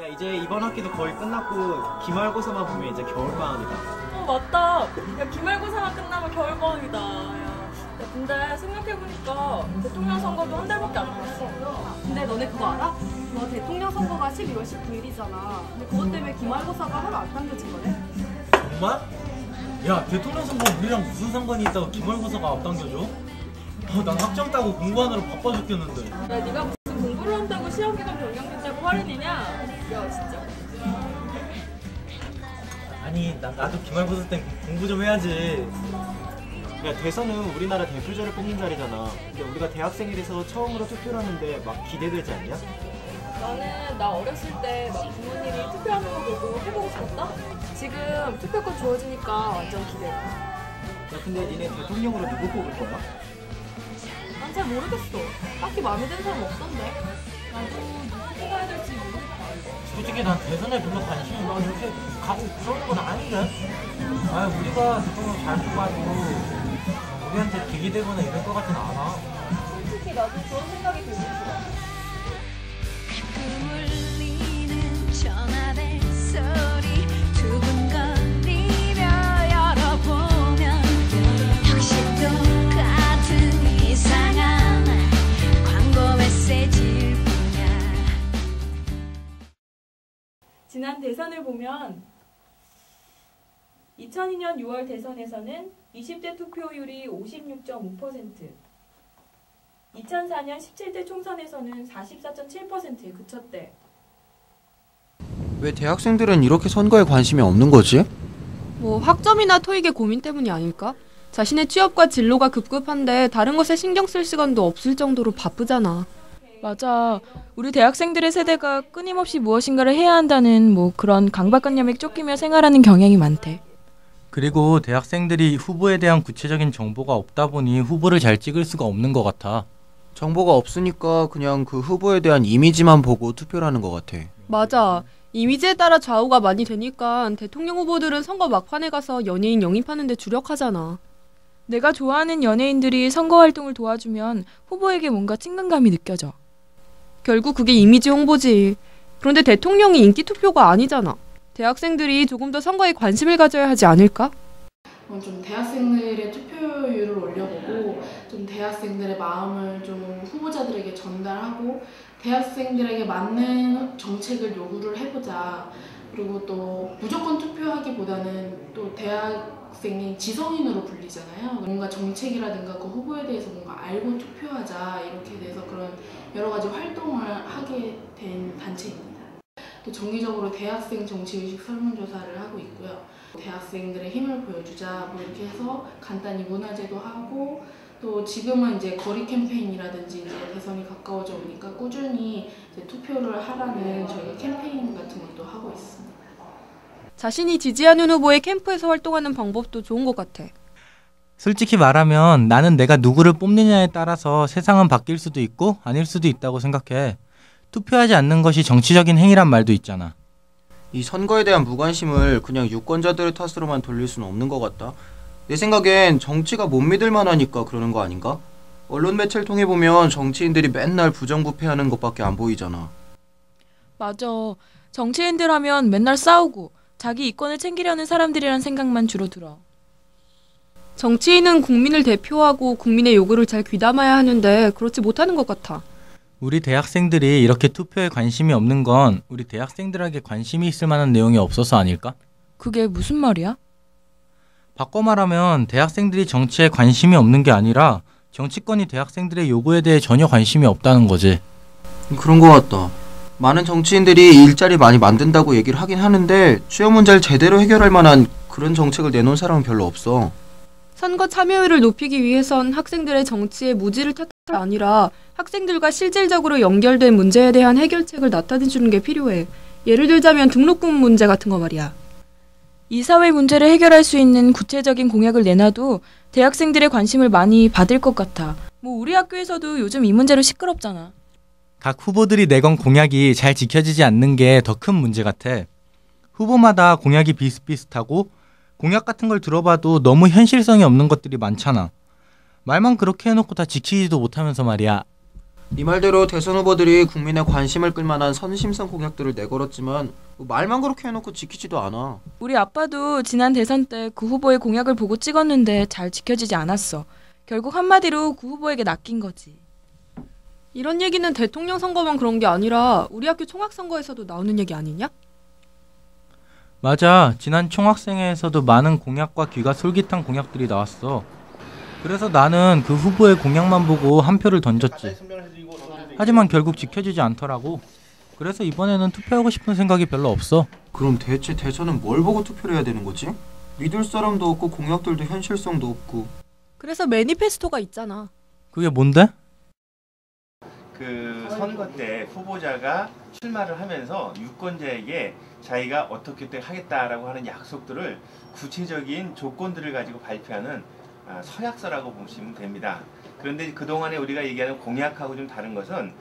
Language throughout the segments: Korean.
야, 이제 이번 학기도 거의 끝났고 기말고사만 보면 이제 겨울방학이다. 맞다. 야, 기말고사만 끝나면 겨울방학이다. 야, 근데 생각해보니까 대통령 선거도 한 달밖에 안 남았어. 근데 너네 그거 알아? 너 대통령 선거가 12월 19일이잖아. 근데 그것 때문에 기말고사가 하루 안 당겨진 거래. 정말? 야, 대통령 선거 우리랑 무슨 상관이 있다고 기말고사가 앞당겨져? 난 학점 따고 공부하느라 바빠 죽겠는데. 야, 네가 무슨 공부를 한다고 시험기간 변경됐다고 화를 내냐? 야, 진짜. 아니, 나도 기말고사 때 공부 좀 해야지. 야, 대선은 우리나라 대표자를 뽑는 자리잖아. 근데 우리가 대학생이 돼서 처음으로 투표를 하는데 막 기대되지 않냐? 나는 나 어렸을 때 막 부모님이 투표하는 거 보고 해보고 싶었다? 지금 투표권 주어지니까 완전 기대돼. 야, 근데 니네 대통령으로 누구 뽑을 거야? 난 잘 모르겠어. 딱히 마음에 드는 사람 없던데. 나도 누구 뽑아야 될지 모르겠다. 솔직히 난 대선에 별로 관심이 막 이렇게 가고 그런 건 아닌데? 우리가 대통령 잘 뽑아도 우리한테 득이 되거나 이럴 것 같진 않아. 솔직히 나도 그런 생각이 들긴 들어. 울리는 전화벨 소리 두근거리며 열어보면 역시 똑같은 이상한 광고 메시지일 뿐이야. 지난 대선을 보면 2002년 6월 대선에서는 20대 투표율이 56.5%, 2004년 17대 총선에서는 44.7%에 그쳤대. 왜 대학생들은 이렇게 선거에 관심이 없는 거지? 뭐 학점이나 토익의 고민 때문이 아닐까? 자신의 취업과 진로가 급급한데 다른 것에 신경 쓸 시간도 없을 정도로 바쁘잖아. 맞아. 우리 대학생들의 세대가 끊임없이 무엇인가를 해야 한다는 그런 강박관념에 쫓기며 생활하는 경향이 많대. 그리고 대학생들이 후보에 대한 구체적인 정보가 없다 보니 후보를 잘 찍을 수가 없는 것 같아. 정보가 없으니까 그냥 그 후보에 대한 이미지만 보고 투표를 하는 것 같아. 맞아. 이미지에 따라 좌우가 많이 되니까 대통령 후보들은 선거 막판에 가서 연예인 영입하는 데 주력하잖아. 내가 좋아하는 연예인들이 선거 활동을 도와주면 후보에게 뭔가 친근감이 느껴져. 결국 그게 이미지 홍보지. 그런데 대통령이 인기 투표가 아니잖아. 대학생들이 조금 더 선거에 관심을 가져야 하지 않을까? 좀 대학생들의 투표율을 올려보고 좀 대학생들의 마음을 좀 후보자들에게 전달하고 대학생들에게 맞는 정책을 요구를 해보자. 그리고 또 무조건 투표하기보다는 또 대학생이 지성인으로 불리잖아요. 뭔가 정책이라든가 그 후보에 대해서 뭔가 알고 투표하자, 이렇게 돼서 그런 여러 가지 활동을 하게 된 단체입니다. 또 정기적으로 대학생 정치의식 설문조사를 하고 있고요. 대학생들의 힘을 보여주자 이렇게 해서 간단히 문화제도 하고, 또 지금은 이제 거리 캠페인이라든지 이제 대선이 가까워져 오니까 꾸준히 이제 투표를 하라는 저희 캠페인 같은 것도 하고 있습니다. 자신이 지지하는 후보의 캠프에서 활동하는 방법도 좋은 것 같아. 솔직히 말하면 나는 내가 누구를 뽑느냐에 따라서 세상은 바뀔 수도 있고 아닐 수도 있다고 생각해. 투표하지 않는 것이 정치적인 행위란 말도 있잖아. 이 선거에 대한 무관심을 그냥 유권자들의 탓으로만 돌릴 수는 없는 것 같다. 내 생각엔 정치가 못 믿을 만하니까 그러는 거 아닌가? 언론 매체를 통해 보면 정치인들이 맨날 부정부패하는 것밖에 안 보이잖아. 맞아. 정치인들 하면 맨날 싸우고 자기 이권을 챙기려는 사람들이란 생각만 주로 들어. 정치인은 국민을 대표하고 국민의 요구를 잘 귀담아야 하는데 그렇지 못하는 것 같아. 우리 대학생들이 이렇게 투표에 관심이 없는 건 우리 대학생들에게 관심이 있을 만한 내용이 없어서 아닐까? 그게 무슨 말이야? 바꿔 말하면 대학생들이 정치에 관심이 없는 게 아니라 정치권이 대학생들의 요구에 대해 전혀 관심이 없다는 거지. 그런 것 같다. 많은 정치인들이 일자리 많이 만든다고 얘기를 하긴 하는데 취업 문제를 제대로 해결할 만한 그런 정책을 내놓은 사람은 별로 없어. 선거 참여율을 높이기 위해선 학생들의 정치에 무지를 탓할 게 아니라 학생들과 실질적으로 연결된 문제에 대한 해결책을 나타내주는 게 필요해. 예를 들자면 등록금 문제 같은 거 말이야. 이 사회 문제를 해결할 수 있는 구체적인 공약을 내놔도 대학생들의 관심을 많이 받을 것 같아. 우리 학교에서도 요즘 이 문제로 시끄럽잖아. 각 후보들이 내건 공약이 잘 지켜지지 않는 게 더 큰 문제 같아. 후보마다 공약이 비슷비슷하고 공약 같은 걸 들어봐도 너무 현실성이 없는 것들이 많잖아. 말만 그렇게 해놓고 다 지키지도 못하면서 말이야. 네 말대로 대선 후보들이 국민의 관심을 끌만한 선심성 공약들을 내걸었지만 말만 그렇게 해놓고 지키지도 않아. 우리 아빠도 지난 대선 때 그 후보의 공약을 보고 찍었는데 잘 지켜지지 않았어. 결국 한마디로 그 후보에게 낚인 거지. 이런 얘기는 대통령 선거만 그런 게 아니라 우리 학교 총학선거에서도 나오는 얘기 아니냐? 맞아. 지난 총학생회에서도 많은 공약과 귀가 솔깃한 공약들이 나왔어. 그래서 나는 그 후보의 공약만 보고 한 표를 던졌지. 하지만 결국 지켜지지 않더라고. 그래서 이번에는 투표하고 싶은 생각이 별로 없어. 그럼 대체 대선은 뭘 보고 투표를 해야 되는 거지? 믿을 사람도 없고 공약들도 현실성도 없고. 그래서 매니페스토가 있잖아. 그게 뭔데? 그 선거 때 후보자가 출마를 하면서 유권자에게 자기가 어떻게 하겠다라고 하는 약속들을 구체적인 조건들을 가지고 발표하는 서약서라고 보시면 됩니다. 그런데 그동안에 우리가 얘기하는 공약하고 좀 다른 것은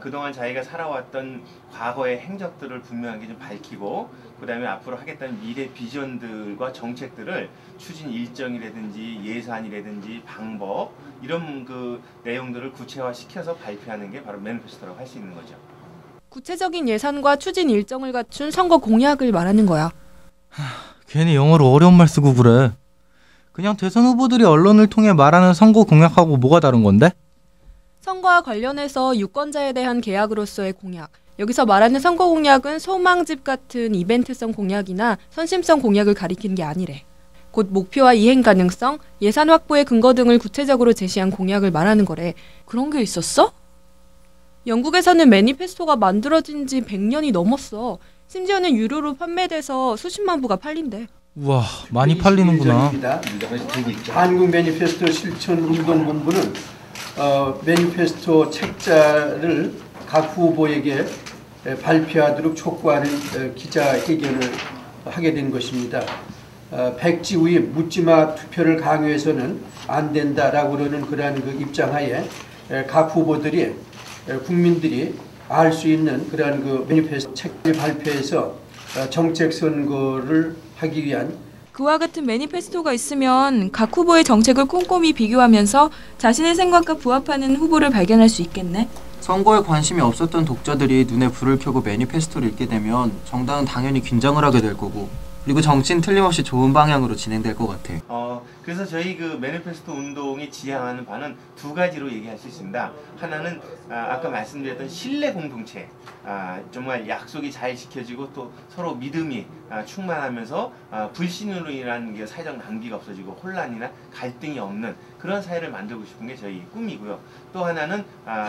그동안 자기가 살아왔던 과거의 행적들을 분명하게 좀 밝히고 그 다음에 앞으로 하겠다는 미래 비전들과 정책들을 추진 일정이라든지 예산이라든지 방법 이런 그 내용들을 구체화시켜서 발표하는 게 바로 매니페스토라고 할 수 있는 거죠. 구체적인 예산과 추진 일정을 갖춘 선거 공약을 말하는 거야. 괜히 영어로 어려운 말 쓰고 그래. 그냥 대선 후보들이 언론을 통해 말하는 선거 공약하고 뭐가 다른 건데? 선거와 관련해서 유권자에 대한 계약으로서의 공약. 여기서 말하는 선거 공약은 소망집 같은 이벤트성 공약이나 선심성 공약을 가리키는 게 아니래. 곧 목표와 이행 가능성, 예산 확보의 근거 등을 구체적으로 제시한 공약을 말하는 거래. 그런 게 있었어? 영국에서는 매니페스토가 만들어진 지 100년이 넘었어. 심지어는 유료로 판매돼서 수십만 부가 팔린대. 우와, 많이 팔리는구나. 한국 매니페스토 실천운동본부는 매니페스토 책자를 각 후보에게 발표하도록 촉구하는 기자회견을 하게 된 것입니다. 백지 위에 묻지마 투표를 강요해서는 안 된다라고 그러는 그러한 그 입장하에 각 후보들이 국민들이 알 수 있는 그러한 그 매니페스토 책을 발표해서 정책 선거를 하기 위한 그와 같은 매니페스토가 있으면 각 후보의 정책을 꼼꼼히 비교하면서 자신의 생각과 부합하는 후보를 발견할 수 있겠네. 선거에 관심이 없었던 독자들이 눈에 불을 켜고 매니페스토를 읽게 되면 정당은 당연히 긴장을 하게 될 거고 그리고 정치는 틀림없이 좋은 방향으로 진행될 것 같아. 그래서 저희 그 매니페스토 운동이 지향하는 바는 두 가지로 얘기할 수 있습니다. 하나는 아까 말씀드렸던 신뢰 공동체, 정말 약속이 잘 지켜지고 또 서로 믿음이 충만하면서 불신으로 인한 게 사회적 낭비가 없어지고 혼란이나 갈등이 없는 그런 사회를 만들고 싶은 게 저희 꿈이고요. 또 하나는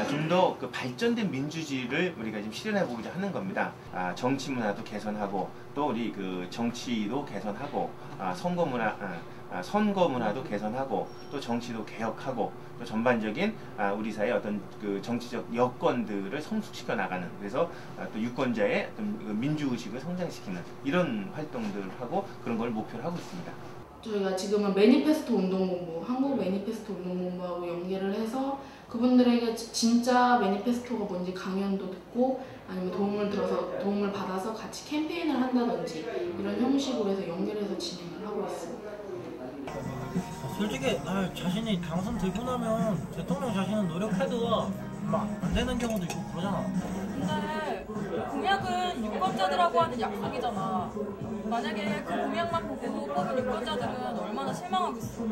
좀 더 그 발전된 민주주의를 우리가 지금 실현해 보고자 하는 겁니다. 정치 문화도 개선하고 또 우리 그 정치도 개선하고 선거 문화도 개선하고 또 정치도 개혁하고 또 전반적인 우리 사회의 어떤 그 정치적 여건들을 성숙시켜 나가는 그래서 또 유권자의 어떤 민주의식을 성장시키는 이런 활동들을 하고 그런 걸 목표로 하고 있습니다. 저희가 지금은 매니페스토 운동본부, 한국 매니페스토 운동본부하고 연계를 해서 그분들에게 진짜 매니페스토가 뭔지 강연도 듣고 아니면 도움을 받아서 같이 캠페인을 한다든지 이런 형식으로 해서 연결해서 진행을 하고 있습니다. 솔직히 자신이 당선되고 나면 대통령 자신은 노력해도 막 안 되는 경우도 있고 그러잖아. 근데 공약은 유권자들하고 하는 약속이잖아. 만약에 그 공약만 보고 뽑은 유권자들은 얼마나 실망하겠어.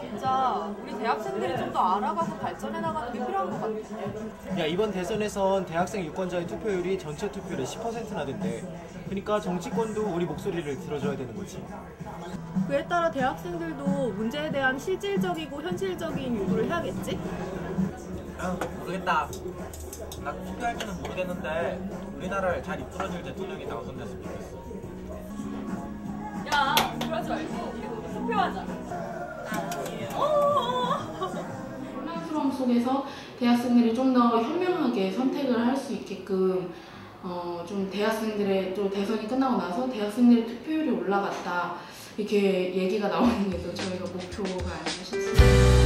진짜 우리 대학생들이 좀 더 알아가고 발전해 나가는 게 필요한 것 같아. 야, 이번 대선에선 대학생 유권자의 투표율이 전체 투표율의 10%나 된대. 그러니까 정치권도 우리 목소리를 들어줘야 되는 거지. 그에 따라 대학생들도 문제에 대한 실질적이고 현실적인 요구를 해야겠지? 모르겠다. 나 투표할지는 모르겠는데 우리나라를 잘 이끌어줄 대통령이 당선됐으면 좋겠어. 야, 그러지 말고 투표하자. 혼란스러움 속에서 대학생들이 좀 더 현명하게 선택을 할 수 있게끔 좀 대학생들의 또 대선이 끝나고 나서 대학생들의 투표율이 올라갔다 이렇게 얘기가 나오는 게 또 저희가 목표가 아닌가 싶습니다.